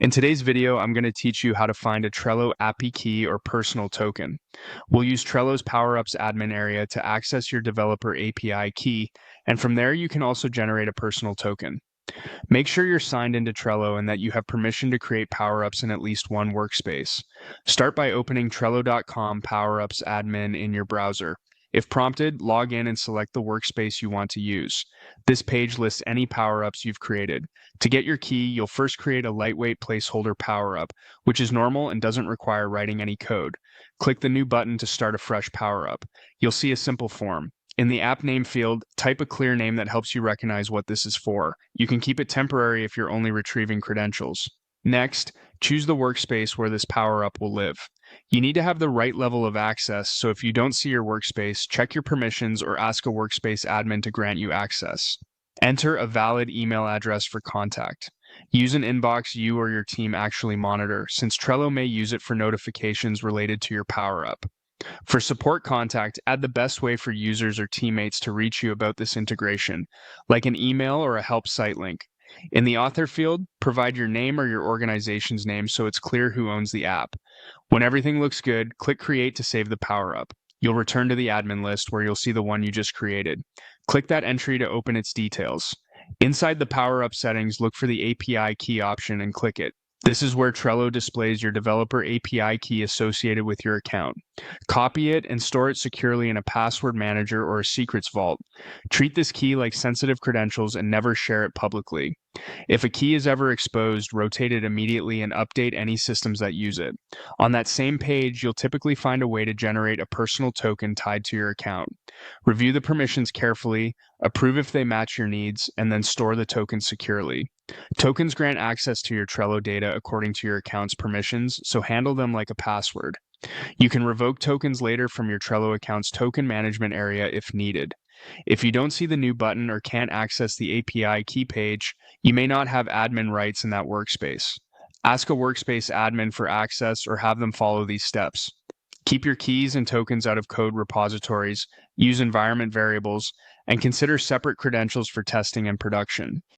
In today's video, I'm going to teach you how to find a Trello API key or personal token. We'll use Trello's Power-Ups admin area to access your developer API key, and from there you can also generate a personal token. Make sure you're signed into Trello and that you have permission to create Power-Ups in at least one workspace. Start by opening Trello.com Power-Ups admin in your browser. If prompted, log in and select the workspace you want to use. This page lists any power-ups you've created. To get your key, you'll first create a lightweight placeholder power-up, which is normal and doesn't require writing any code. Click the new button to start a fresh power-up. You'll see a simple form. In the app name field, type a clear name that helps you recognize what this is for. You can keep it temporary if you're only retrieving credentials. Next, choose the workspace where this power-up will live. You need to have the right level of access, so if you don't see your workspace, check your permissions or ask a workspace admin to grant you access. Enter a valid email address for contact. Use an inbox you or your team actually monitor, since Trello may use it for notifications related to your power-up. For support contact, add the best way for users or teammates to reach you about this integration, like an email or a help site link. In the author field, provide your name or your organization's name so it's clear who owns the app. When everything looks good, click Create to save the power-up. You'll return to the admin list where you'll see the one you just created. Click that entry to open its details. Inside the power-up settings, look for the API key option and click it. This is where Trello displays your developer API key associated with your account. Copy it and store it securely in a password manager or a secrets vault. Treat this key like sensitive credentials and never share it publicly. If a key is ever exposed, rotate it immediately and update any systems that use it. On that same page, you'll typically find a way to generate a personal token tied to your account. Review the permissions carefully, approve if they match your needs, and then store the token securely. Tokens grant access to your Trello data according to your account's permissions, so handle them like a password. You can revoke tokens later from your Trello account's token management area if needed. If you don't see the new button or can't access the API key page, you may not have admin rights in that workspace. Ask a workspace admin for access or have them follow these steps. Keep your keys and tokens out of code repositories, use environment variables, and consider separate credentials for testing and production.